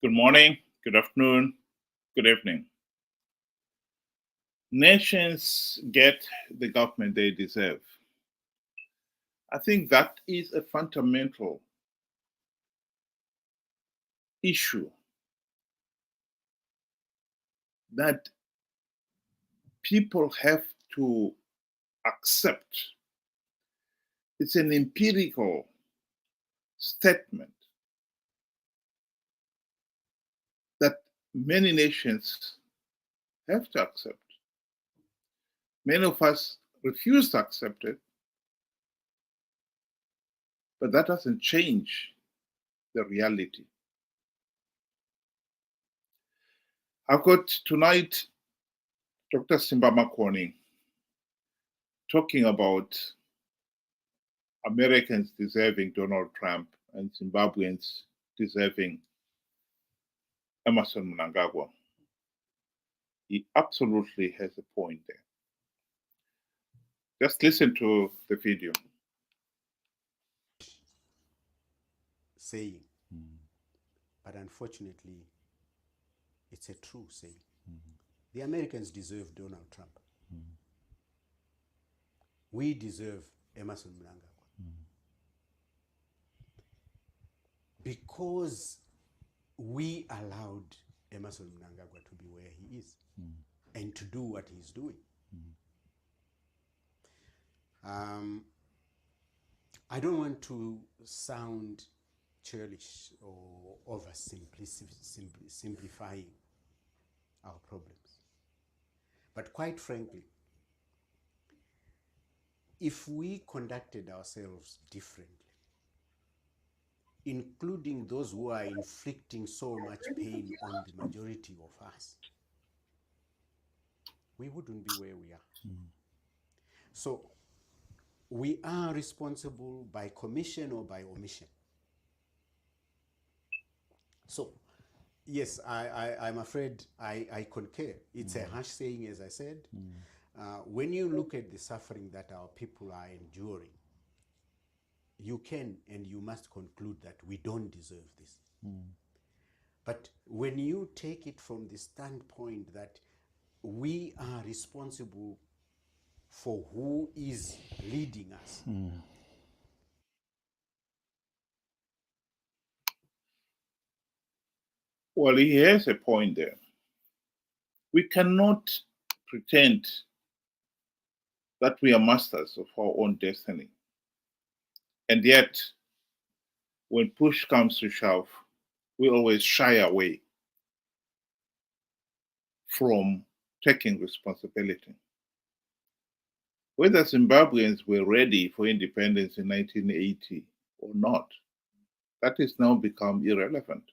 Good morning, good afternoon, good evening. Nations get the government they deserve. I think that is a fundamental issue that people have to accept. It's an empirical statement that many nations have to accept. Many of us refuse to accept it, but that doesn't change the reality. I've got tonight Dr. Simba Makoni talking about Americans deserving Donald Trump and Zimbabweans deserving Emerson Mnangagwa. He absolutely has a point there. Just listen to the video. Saying, but unfortunately, it's a true saying. The Americans deserve Donald Trump. We deserve Emerson Mnangagwa. Because we allowed Emerson Mnangagwa to be where he is and to do what he's doing. I don't want to sound churlish or simplifying our problems. But quite frankly, if we conducted ourselves differently, including those who are inflicting so much pain on the majority of us, we wouldn't be where we are. So we are responsible by commission or by omission. So yes, I'm afraid I concur. It's a harsh saying, as I said. When you look at the suffering that our people are enduring, you can and you must conclude that we don't deserve this. But when you take it from the standpoint that we are responsible for who is leading us, Well, he has a point there. We cannot pretend that we are masters of our own destiny. And yet, when push comes to shove, we always shy away from taking responsibility. Whether Zimbabweans were ready for independence in 1980 or not, that has now become irrelevant.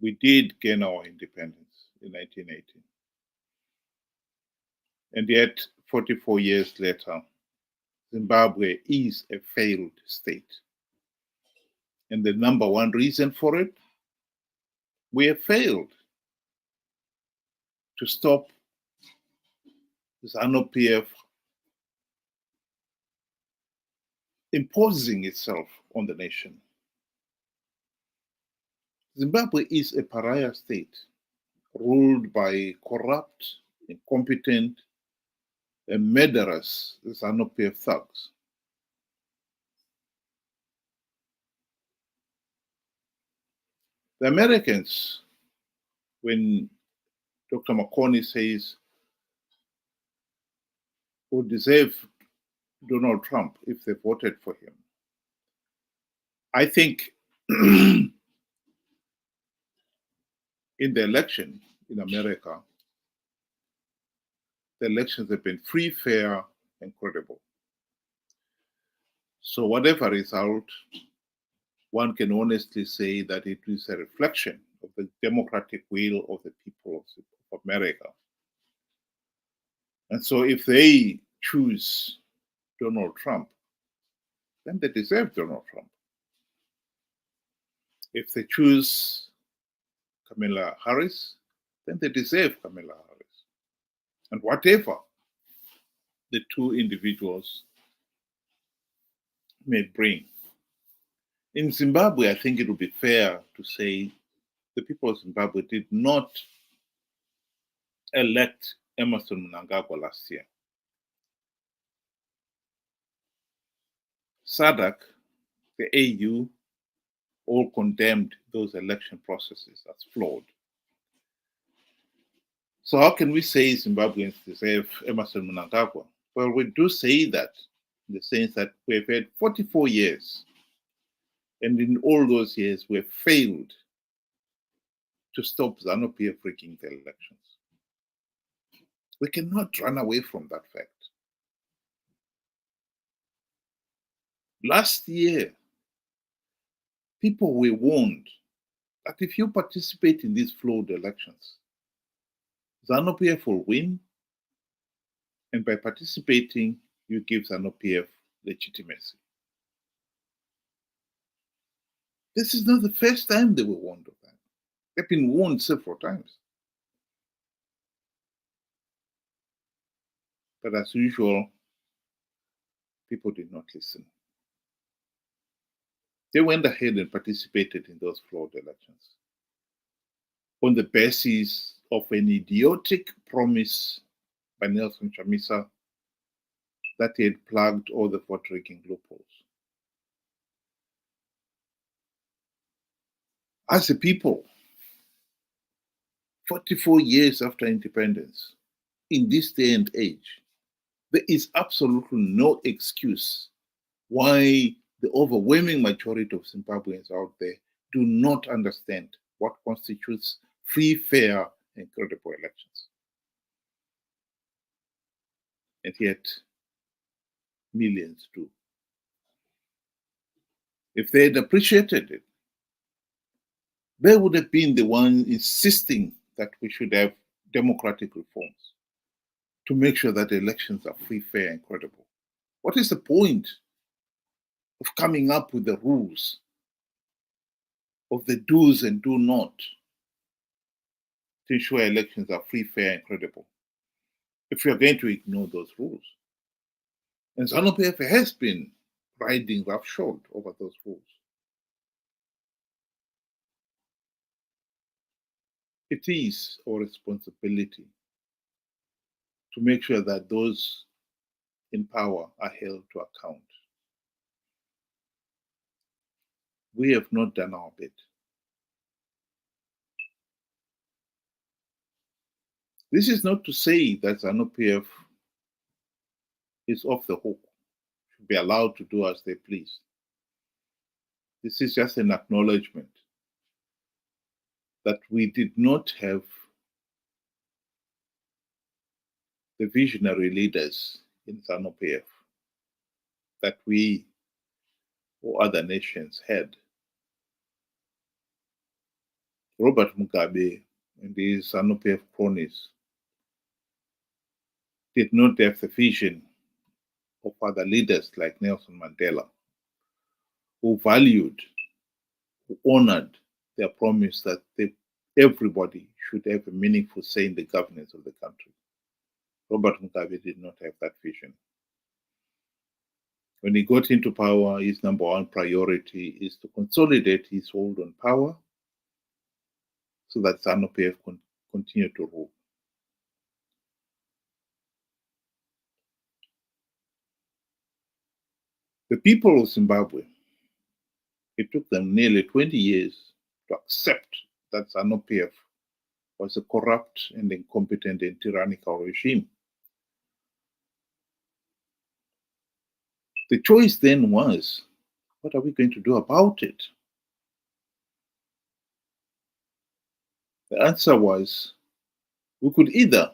We did gain our independence in 1980. And yet, 44 years later, Zimbabwe is a failed state. And the number one reason for it, we have failed to stop Zanu PF imposing itself on the nation. Zimbabwe is a pariah state ruled by corrupt, incompetent, and murderous Zanu PF thugs. The Americans, when Dr. Makoni says, would deserve Donald Trump if they voted for him, I think in the election in America, the elections have been free, fair, and credible. So whatever result, one can honestly say that it is a reflection of the democratic will of the people of America. And so if they choose Donald Trump, then they deserve Donald Trump. If they choose Kamala Harris, then they deserve Kamala Harris. And whatever the two individuals may bring. In Zimbabwe, I think it would be fair to say the people of Zimbabwe did not elect Emerson Mnangagwa last year. SADC, the AU, all condemned those election processes as flawed. So how can we say Zimbabweans deserve Emerson Mnangagwa? Well, we do say that in the sense that we've had 44 years, and in all those years, we've failed to stop Zanu PF rigging the elections. We cannot run away from that fact. Last year, people were warned that if you participate in these flawed elections, Zanu PF will win, and by participating, you give Zanu PF legitimacy. This is not the first time they were warned of that. They've been warned several times. But as usual, people did not listen. They went ahead and participated in those flawed elections on the basis of an idiotic promise by Nelson Chamisa that he had plugged all the vote rigging loopholes. As a people, 44 years after independence, in this day and age, there is absolutely no excuse why the overwhelming majority of Zimbabweans out there do not understand what constitutes free, fair, and credible elections. And yet, millions do. If they had appreciated it, they would have been the one insisting that we should have democratic reforms to make sure that elections are free, fair, and credible. What is the point of coming up with the rules of the do's and do not to ensure elections are free, fair, and credible if you're going to ignore those rules? And Zanu PF has been riding roughshod over those rules. It is our responsibility to make sure that those in power are held to account. We have not done our bit. This is not to say that Zanu PF is off the hook, should be allowed to do as they please. This is just an acknowledgement that we did not have the visionary leaders in Zanu PF that we or other nations had. Robert Mugabe and his Zanu PF cronies did not have the vision of other leaders like Nelson Mandela, who valued, who honored their promise that everybody should have a meaningful say in the governance of the country. Robert Mugabe did not have that vision. When he got into power, his number one priority is to consolidate his hold on power so that Zanu PF can continue to rule. The people of Zimbabwe, it took them nearly 20 years to accept that Zanu PF was a corrupt and incompetent and tyrannical regime. The choice then was, what are we going to do about it? The answer was, we could either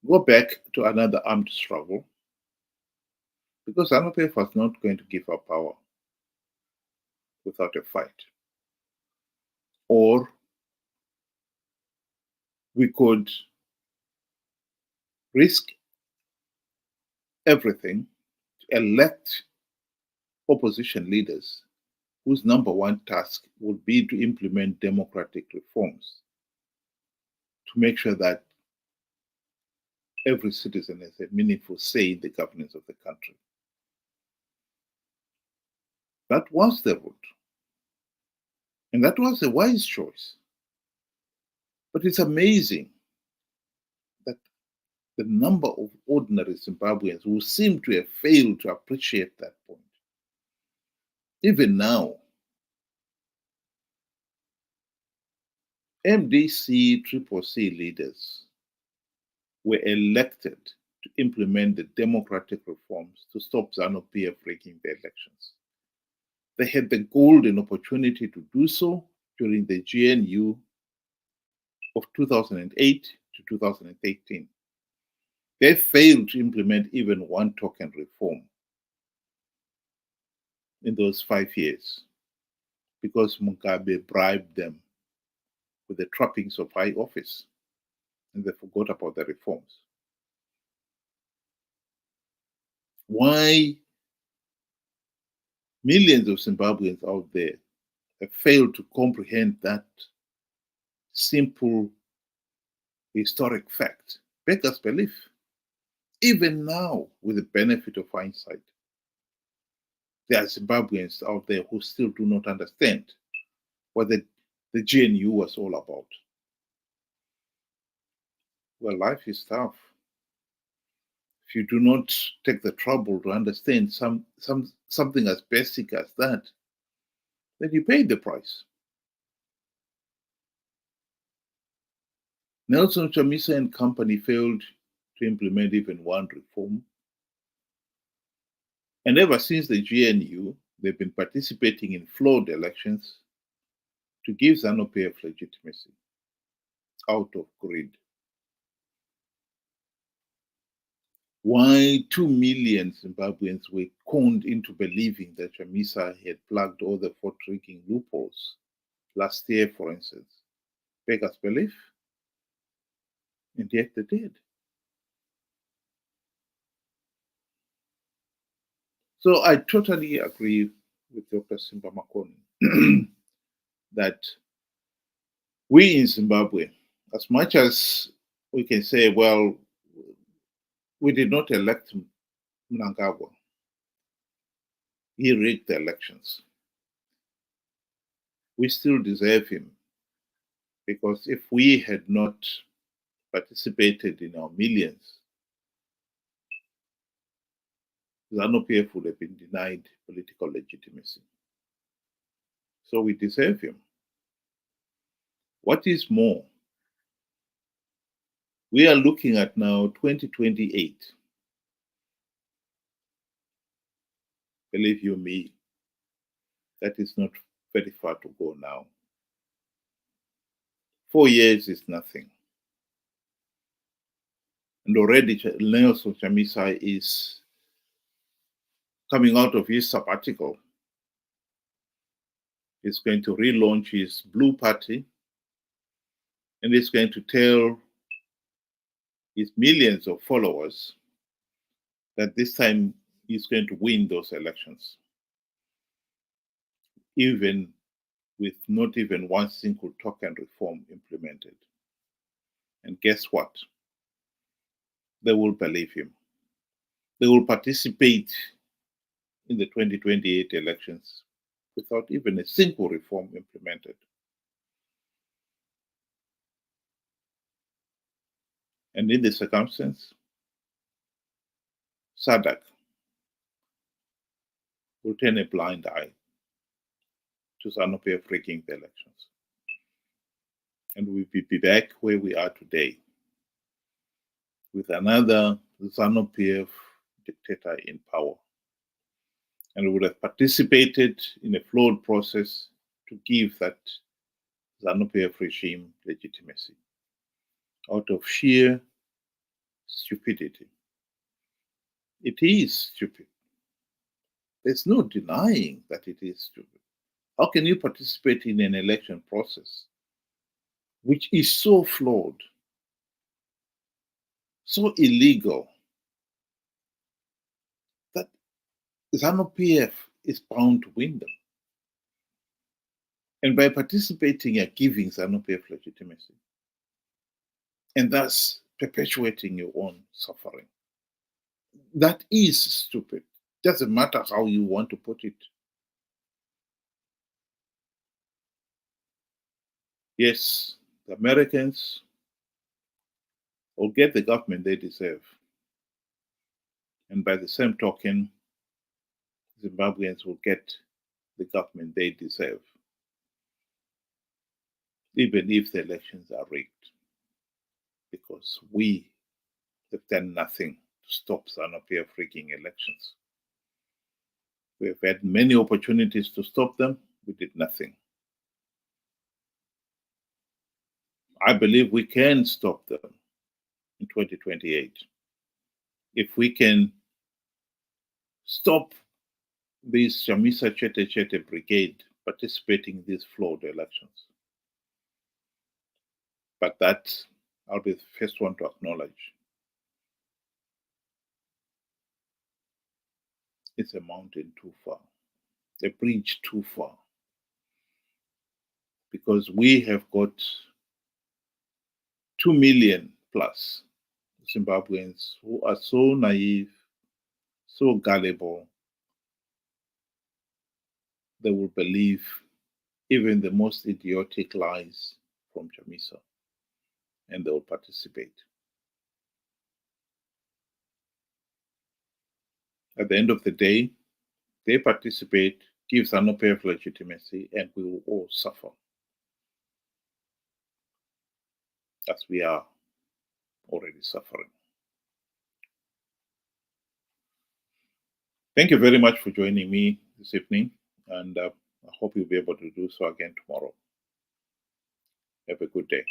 go back to another armed struggle, because Zanu PF was not going to give up power without a fight. Or we could risk everything to elect opposition leaders whose number one task would be to implement democratic reforms to make sure that every citizen has a meaningful say in the governance of the country. That was the route. And that was a wise choice. But it's amazing that the number of ordinary Zimbabweans who seem to have failed to appreciate that point. Even now, MDC CCC leaders were elected to implement the democratic reforms to stop Zanu PF rigging the elections. They had the golden opportunity to do so during the GNU of 2008 to 2018. They failed to implement even one token reform in those 5 years because Mugabe bribed them with the trappings of high office, and they forgot about the reforms. Why millions of Zimbabweans out there have failed to comprehend that simple historic fact beggars belief. Even now, with the benefit of hindsight, there are Zimbabweans out there who still do not understand what the GNU was all about. Well, life is tough. If you do not take the trouble to understand something as basic as that, then you pay the price. Nelson Chamisa and company failed to implement even one reform. And ever since the GNU, they've been participating in flawed elections to give Zanu PF legitimacy out of greed. Why 2 million Zimbabweans were conned into believing that Chamisa had plugged all the vote rigging loopholes last year, for instance, beggars belief, and yet they did. So I totally agree with Dr. Simba Makoni that we in Zimbabwe, as much as we can say, well, we did not elect Mnangagwa, he rigged the elections. We still deserve him, because if we had not participated in our millions, Zanu PF would have been denied political legitimacy. So we deserve him. What is more, we are looking at now 2028. Believe you me, that is not very far to go now. 4 years is nothing. And already Nelson Chamisa is coming out of his sabbatical. He's going to relaunch his Blue Party, and he's going to tell his millions of followers that this time he's going to win those elections, even with not even one single token reform implemented. And guess what? They will believe him. They will participate in the 2028 elections without even a single reform implemented. And in this circumstance, SADC will turn a blind eye to Zanu PF rigging the elections. And we'll be back where we are today, with another Zanu PF dictator in power. And would have participated in a flawed process to give that Zanu PF regime legitimacy out of sheer stupidity. It is stupid. There's no denying that it is stupid. How can you participate in an election process which is so flawed, so illegal, that Zanu PF is bound to win them? And by participating, you're giving Zanu PF legitimacy, and thus perpetuating your own suffering. That is stupid. Doesn't matter how you want to put it. Yes, the Americans will get the government they deserve. And by the same token, Zimbabweans will get the government they deserve, even if the elections are rigged. Because we have done nothing to stop Zanu PF rigging elections. We have had many opportunities to stop them. We did nothing. I believe we can stop them in 2028 if we can stop this Chamisa Chete Chete brigade participating in these flawed elections. But that, I'll be the first one to acknowledge, it's a mountain too far, a bridge too far, because we have got 2 million plus Zimbabweans who are so naive, so gullible, they will believe even the most idiotic lies from Chamisa, and they will participate. At the end of the day, they participate, give Zanu PF legitimacy, and we will all suffer, as we are already suffering. Thank you very much for joining me this evening, and I hope you'll be able to do so again tomorrow. Have a good day.